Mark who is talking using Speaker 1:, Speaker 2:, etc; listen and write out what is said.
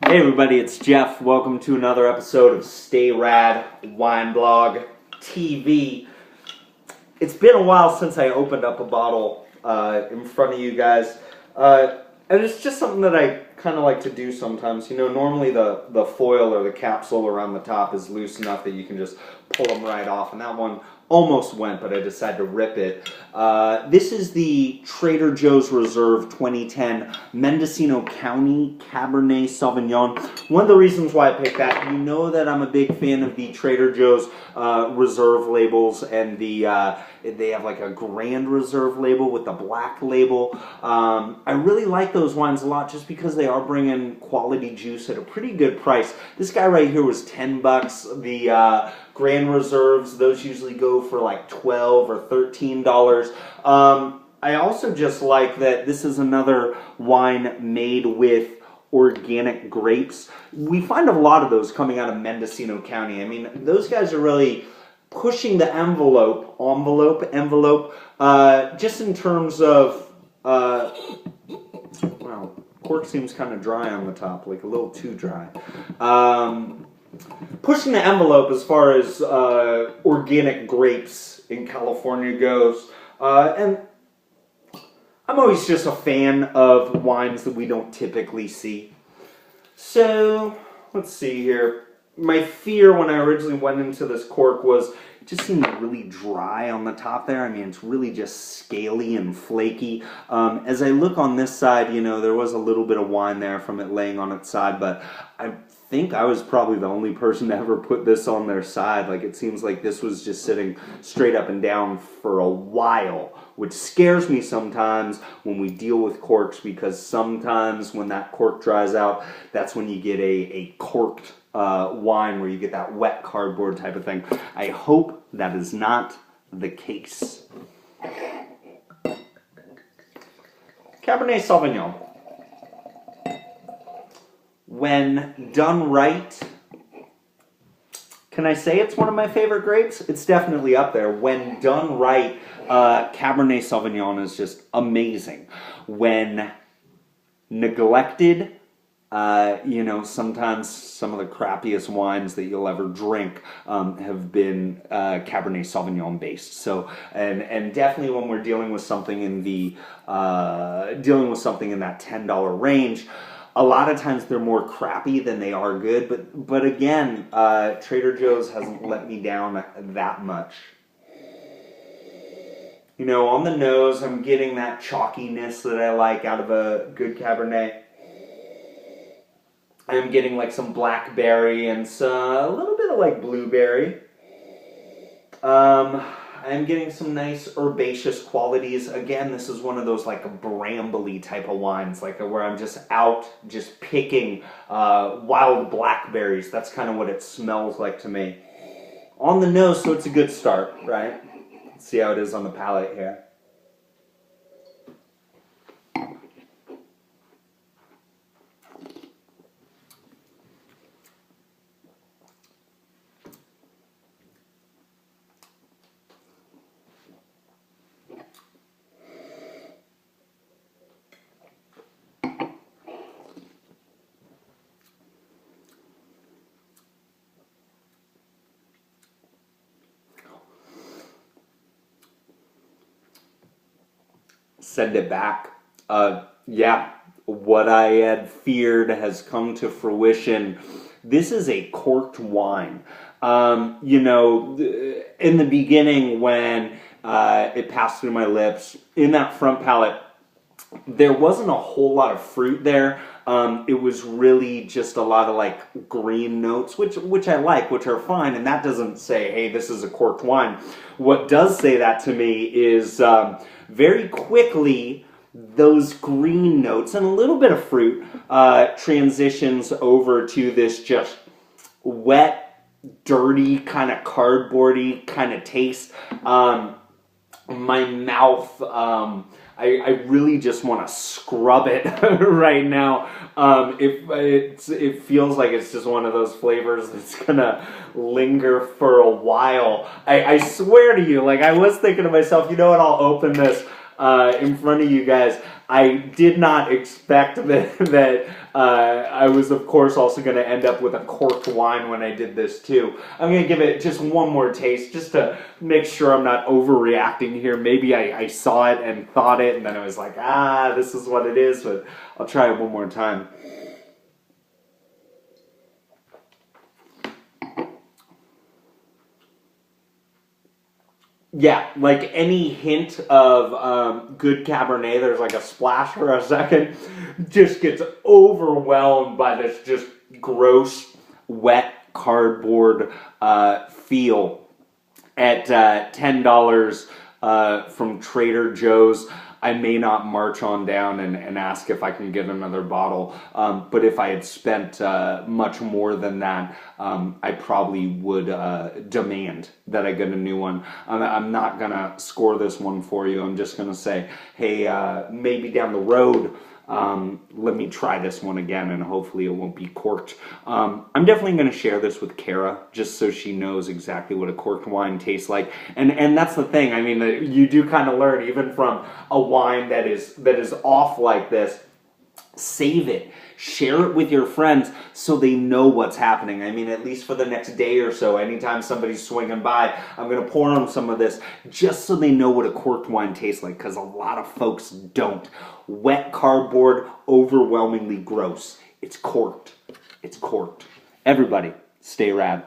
Speaker 1: Hey everybody, it's Jeff. Welcome to another episode of Stay Rad Wine Blog TV. It's been a while since I opened up a bottle in front of you guys. And it's just something that I kind of like to do sometimes. You know, normally the foil or the capsule around the top is loose enough that you can just pull them right off. And that one almost went, but I decided to rip it. This is the Trader Joe's Reserve 2010 Mendocino County Cabernet Sauvignon. One of the reasons why I picked that, you know that I'm a big fan of the Trader Joe's Reserve labels, and they have like a Grand Reserve label with the black label. I really like those wines a lot just because they are bringing quality juice at a pretty good price. This guy right here was $10. The Grand Reserves, those usually go for like $12 or $13. I also just like that this is another wine made with organic grapes. We find a lot of those coming out of Mendocino County. I mean, those guys are really pushing the envelope, just in terms of, well, cork seems kind of dry on the top, like a little too dry. Pushing the envelope as far as organic grapes in California goes. And I'm always just a fan of wines that we don't typically see. So, let's see here. My fear when I originally went into this cork was it just seemed really dry on the top there. I mean, it's really just scaly and flaky. As I look on this side, you know, there was a little bit of wine there from it laying on its side, but I think I was probably the only person to ever put this on their side. Like, it seems like this was just sitting straight up and down for a while, which scares me sometimes when we deal with corks, because sometimes when that cork dries out, that's when you get a corked wine where you get that wet cardboard type of thing. I hope that is not the case. Cabernet Sauvignon. When done right, can I say it's one of my favorite grapes? It's definitely up there. When done right, Cabernet Sauvignon is just amazing. When neglected, you know, sometimes some of the crappiest wines that you'll ever drink have been Cabernet Sauvignon based. So, and definitely when we're dealing with something in the that $10 range, a lot of times they're more crappy than they are good. But again, Trader Joe's hasn't let me down that much. You know, on the nose, I'm getting that chalkiness that I like out of a good Cabernet. I'm getting like some blackberry and a little bit of like blueberry. I'm getting some nice herbaceous qualities. Again, this is one of those like brambly type of wines, like where I'm just out just picking wild blackberries. That's kind of what it smells like to me. On the nose, so it's a good start, right? Let's see how it is on the palate here. Send it back. Yeah, what I had feared has come to fruition. This is a corked wine. You know, in the beginning when it passed through my lips, in that front palate, there wasn't a whole lot of fruit there. It was really just a lot of like green notes, which I like, which are fine, and that doesn't say, hey, this is a corked wine. What does say that to me is very quickly those green notes and a little bit of fruit transitions over to this just wet, dirty, kind of cardboardy kind of taste. My mouth, I really just want to scrub it right now. It feels like it's just one of those flavors that's gonna linger for a while. I swear to you, like I was thinking to myself, you know what, I'll open this in front of you guys. I did not expect that I was, of course, also going to end up with a corked wine when I did this too. I'm going to give it just one more taste just to make sure I'm not overreacting here. Maybe I saw it and thought it, and then I was like, this is what it is, but I'll try it one more time. Yeah, like any hint of good Cabernet, there's like a splash for a second, just gets overwhelmed by this just gross, wet cardboard feel. At $10 from Trader Joe's, I may not march on down and ask if I can get another bottle. But if I had spent much more than that, I probably would demand that I get a new one. I'm not going to score this one for you. I'm just going to say, hey, maybe down the road, let me try this one again, and hopefully it won't be corked. I'm definitely going to share this with Kara, just so she knows exactly what a corked wine tastes like. And that's the thing. I mean, you do kind of learn, even from a wine that is off like this. Save it. Share it with your friends so they know what's happening. I mean, at least for the next day or so, anytime somebody's swinging by, I'm going to pour them some of this just so they know what a corked wine tastes like, because a lot of folks don't. Wet cardboard, overwhelmingly gross. It's corked. It's corked. Everybody, stay rad.